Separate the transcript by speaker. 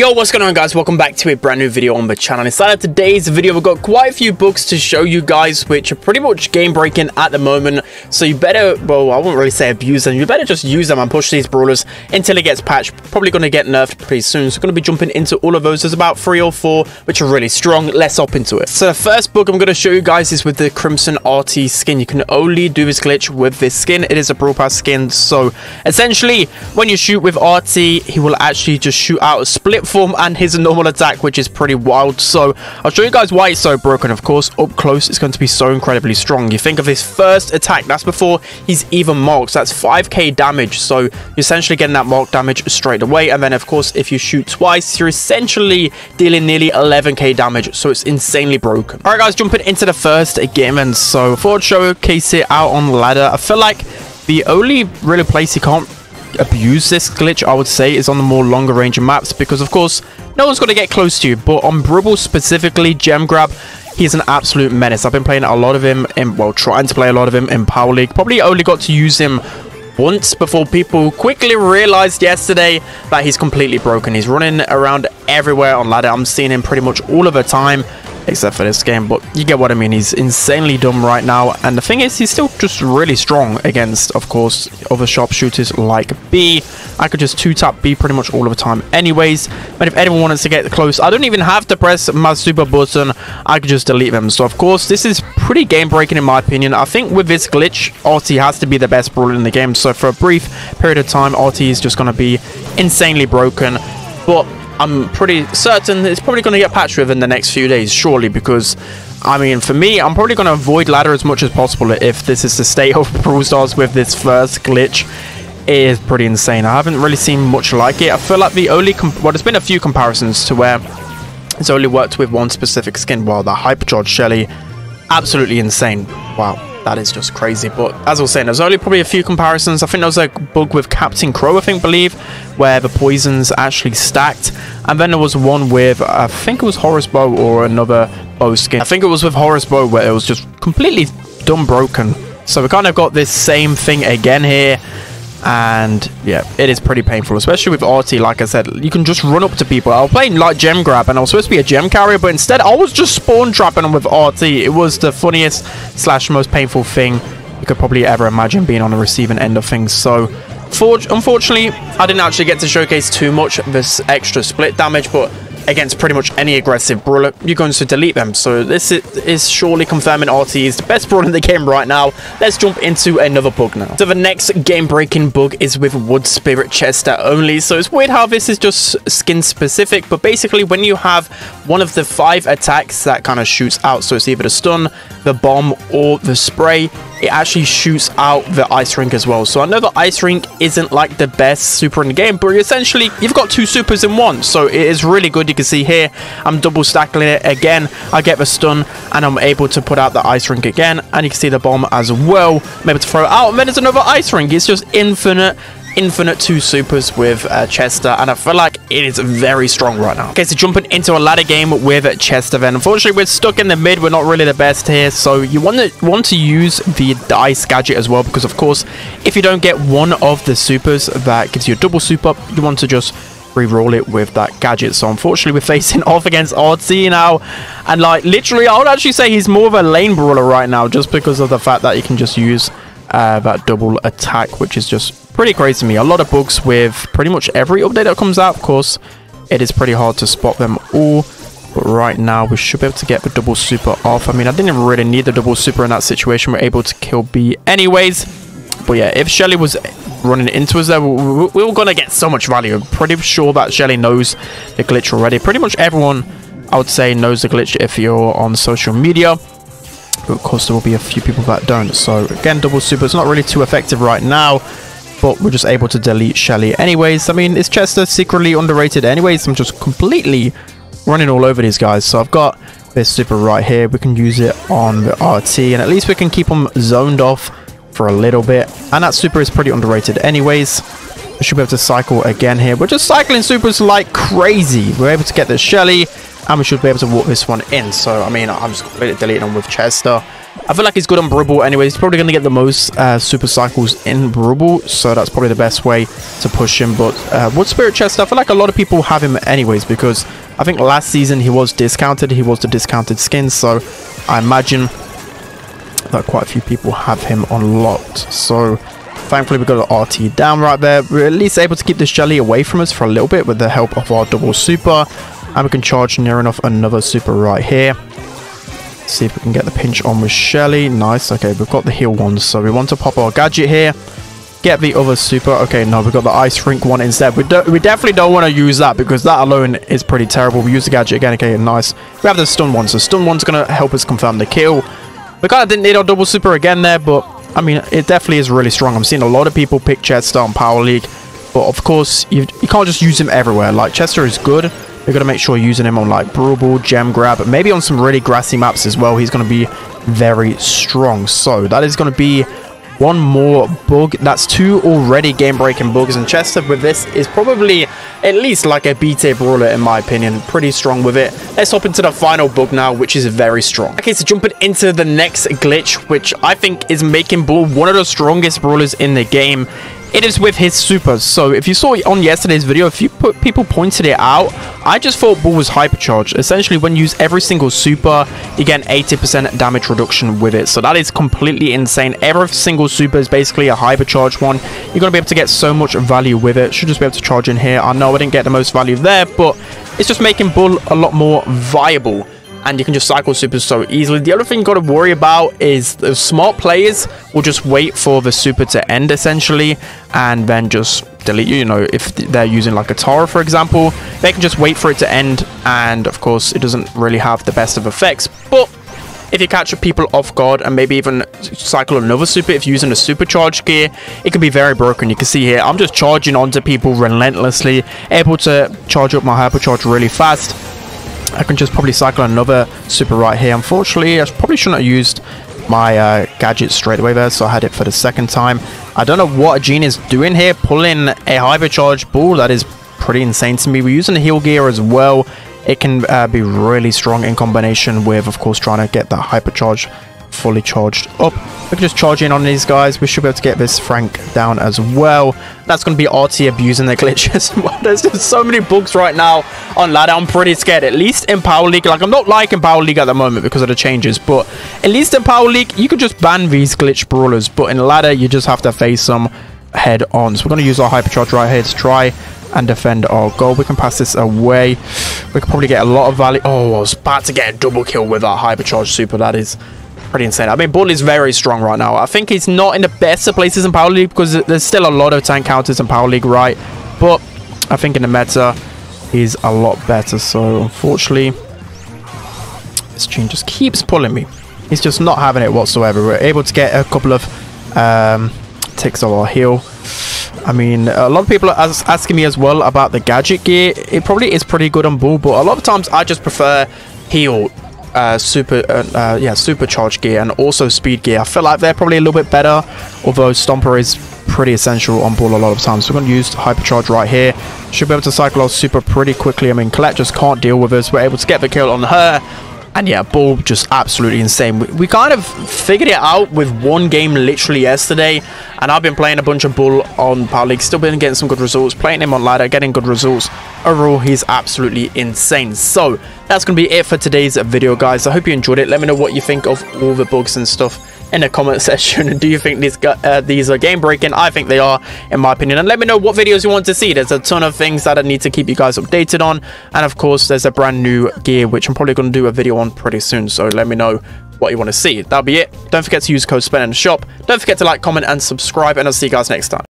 Speaker 1: Yo, what's going on, guys? Welcome back to a brand new video on the channel. Inside of today's video, we've got quite a few books to show you guys, which are pretty much game breaking at the moment. So you better, well, I wouldn't really say abuse them. You better just use them and push these brawlers until it gets patched. Probably going to get nerfed pretty soon. So we're going to be jumping into all of those. There's about 3 or 4 which are really strong. Let's hop into it. So the first book I'm going to show you guys is with the Crimson RT skin. You can only do this glitch with this skin. It is a Brawl Pass skin. So essentially, when you shoot with RT, he will actually just shoot out a split form and his normal attack, which is pretty wild. So I'll show you guys why it's so broken. Of course, up close it's going to be so incredibly strong. You think of his first attack, that's before he's even marked. That's 5k damage, so you're essentially getting that mark damage straight away. And then of course, if you shoot twice, you're essentially dealing nearly 11k damage. So it's insanely broken. All right, guys, jumping into the first game. And so before I showcase it out on the ladder, I feel like the only real place you can't abuse this glitch, I would say, is on the more longer range maps, because of course no one's going to get close to you. But on Brawl specifically, gem grab, he's an absolute menace. I've been playing a lot of him in, well, trying to play a lot of him in Power League. Probably only got to use him once before people quickly realized yesterday that he's completely broken. He's running around everywhere on ladder. I'm seeing him pretty much all of the time, except for this game, but you get what I mean. He's insanely dumb right now, and the thing is, he's still just really strong against, of course, other sharpshooters like B. I could just 2-tap B pretty much all of the time anyways, but if anyone wants to get close, I don't even have to press my super button. I could just delete them. So of course, this is pretty game breaking in my opinion. I think with this glitch, RT has to be the best brawler in the game. So for a brief period of time, RT is just going to be insanely broken, but I'm pretty certain it's probably going to get patched within the next few days, surely, because, I mean, for me, I'm probably going to avoid ladder as much as possible if this is the state of Brawl Stars with this first glitch. It is pretty insane. I haven't really seen much like it. I feel like the only, well, there's been a few comparisons to where it's only worked with one specific skin, while the Hypercharge Shelly, absolutely insane. Wow. That is just crazy. But as I was saying, there's only probably a few comparisons. I think there was a bug with Captain Crow, believe, where the poisons actually stacked. And then there was one with, I think it was Horus Bow or another bow skin. I think it was with Horus Bow where it was just completely dumb broken. So we kind of got this same thing again here. And yeah, it is pretty painful, especially with RT. Like I said, you can just run up to people. I was playing like gem grab, and I was supposed to be a gem carrier, but instead I was just spawn trapping them with RT. It was the funniest / most painful thing you could probably ever imagine, being on the receiving end of things. So unfortunately, I didn't actually get to showcase too much of this extra split damage, but against pretty much any aggressive brawler, you're going to delete them. So this is surely confirming RT is the best brawler in the game right now. Let's jump into another bug now. So the next game-breaking bug is with Wood Spirit Chester only. So it's weird how this is just skin-specific, but basically when you have one of the 5 attacks that kind of shoots out, so it's either the stun, the bomb, or the spray, it actually shoots out the ice rink as well. So I know the ice rink isn't like the best super in the game, but essentially you've got 2 supers in one, so it is really good. You can see here I'm double stacking it again. I get the stun and I'm able to put out the ice rink again, and you can see the bomb as well. I'm able to throw it out, and then there's another ice rink. It's just infinite 2 supers with Chester, and I feel like it is very strong right now. Okay, so jumping into a ladder game with Chester then. Unfortunately, we're stuck in the mid. We're not really the best here, so you want to use the dice gadget as well, because of course, if you don't get one of the supers that gives you a double super, you want to just re-roll it with that gadget. So unfortunately, we're facing off against RT now, and like literally, I would actually say he's more of a lane brawler right now, just because of the fact that you can just use that double attack, which is just pretty crazy to me. A lot of bugs with pretty much every update that comes out. Of course, it is pretty hard to spot them all, but right now we should be able to get the double super off. I mean, I didn't really need the double super in that situation. We're able to kill B anyways. But yeah, if Shelly was running into us there, we were gonna get so much value. I'm pretty sure that Shelly knows the glitch already. Pretty much everyone, I would say, knows the glitch if you're on social media. But of course, there will be a few people that don't. So again, double super is not really too effective right now, but we're just able to delete Shelly anyways. I mean, is Chester secretly underrated anyways? I'm just completely running all over these guys. So I've got this super right here. We can use it on the RT, and at least we can keep them zoned off for a little bit. And that super is pretty underrated anyways. We should be able to cycle again here. We're just cycling supers like crazy. We're able to get the Shelly, and we should be able to walk this one in. So I mean, I'm just completely deleting them with Chester. I feel like he's good on Brawl anyways. He's probably going to get the most super cycles in Brawl, so that's probably the best way to push him. But Wood Spirit Chest, I feel like a lot of people have him anyways, because I think last season he was discounted. He was the discounted skin, so I imagine that quite a few people have him unlocked. So thankfully we got the RT down right there. We're at least able to keep this Shelly away from us for a little bit with the help of our double super, and we can charge near enough another super right here. See if we can get the pinch on with Shelly. Nice. Okay, we've got the heal one, so we want to pop our gadget here, get the other super. Okay, no, we've got the ice rink one instead. We definitely don't want to use that, because that alone is pretty terrible. We use the gadget again. Okay, nice. We have the stun one, so stun one's going to help us confirm the kill. We kind of didn't need our double super again there, but I mean, it definitely is really strong. I'm seeing a lot of people pick Chester on Power League, but of course you can't just use him everywhere. Like, Chester is good. You're going to make sure you're using him on like Brawl, Gem Grab, maybe on some really grassy maps as well. He's going to be very strong. So that is going to be one more bug. That's 2 already game-breaking bugs, and Chester with this is probably at least like a B-tier brawler in my opinion. Pretty strong with it. Let's hop into the final bug now, which is very strong. Okay, so jumping into the next glitch, which I think is making Bull one of the strongest brawlers in the game. It is with his supers. So if you saw on yesterday's video, a few people pointed it out. I just thought Bull was hypercharged. Essentially, when you use every single super, you get an 80% damage reduction with it. So that is completely insane. Every single super is basically a hypercharged one. You're going to be able to get so much value with it. Should just be able to charge in here. I know I didn't get the most value there, but it's just making Bull a lot more viable. And you can just cycle supers so easily. The other thing you got to worry about is the smart players will just wait for the super to end essentially, and then just delete you. You know, if they're using like a Tara, for example, they can just wait for it to end, and of course it doesn't really have the best of effects. But if you catch people off guard and maybe even cycle another super, if you're using a supercharged gear, it can be very broken. You can see here, I'm just charging onto people relentlessly, able to charge up my hypercharge really fast. I can just probably cycle another super right here. Unfortunately, I probably shouldn't have used my gadget straight away there, so I had it for the second time. I don't know what Gene is doing here, pulling a hypercharged Bull. That is pretty insane to me. We're using the heal gear as well. It can be really strong in combination with, of course, trying to get that hypercharge fully charged up. We can just charge in on these guys. We should be able to get this Frank down as well. That's going to be RT abusing the glitches. There's just so many bugs right now on ladder. I'm pretty scared. At least in Power League, like, I'm not liking Power League at the moment because of the changes, but at least in Power League you could just ban these glitch brawlers, but in ladder you just have to face them head on. So we're going to use our hypercharge right here to try and defend our goal. We can pass this away. We could probably get a lot of value. Oh, I was about to get a double kill with our hypercharge super. That is pretty insane. I mean, Bull is very strong right now. I think he's not in the best of places in Power League because there's still a lot of tank counters in Power League, right? But I think in the meta, he's a lot better. So unfortunately, this Gene just keeps pulling me. He's just not having it whatsoever. We're able to get a couple of ticks of our heal. I mean, a lot of people are asking me as well about the gadget gear. It probably is pretty good on Bull, but a lot of times I just prefer heal, supercharged gear, and also speed gear. I feel like they're probably a little bit better, although Stomper is pretty essential on Bull a lot of times. So we're going to use hypercharge right here. Should be able to cycle our super pretty quickly. I mean, Colette just can't deal with us. We're able to get the kill on her. And yeah, Bull just absolutely insane. We kind of figured it out with one game literally yesterday, and I've been playing a bunch of Bull on Power League, still been getting some good results, playing him on ladder, getting good results. Overall, he's absolutely insane. So that's going to be it for today's video, guys. I hope you enjoyed it. Let me know what you think of all the bugs and stuff in the comment section. Do you think these are game breaking? I think they are, in my opinion. And let me know what videos you want to see. There's a ton of things that I need to keep you guys updated on, and of course there's a brand new gear which I'm probably going to do a video on pretty soon, so let me know what you want to see. That'll be it. Don't forget to use code SPEN in the shop. Don't forget to like, comment and subscribe, and I'll see you guys next time.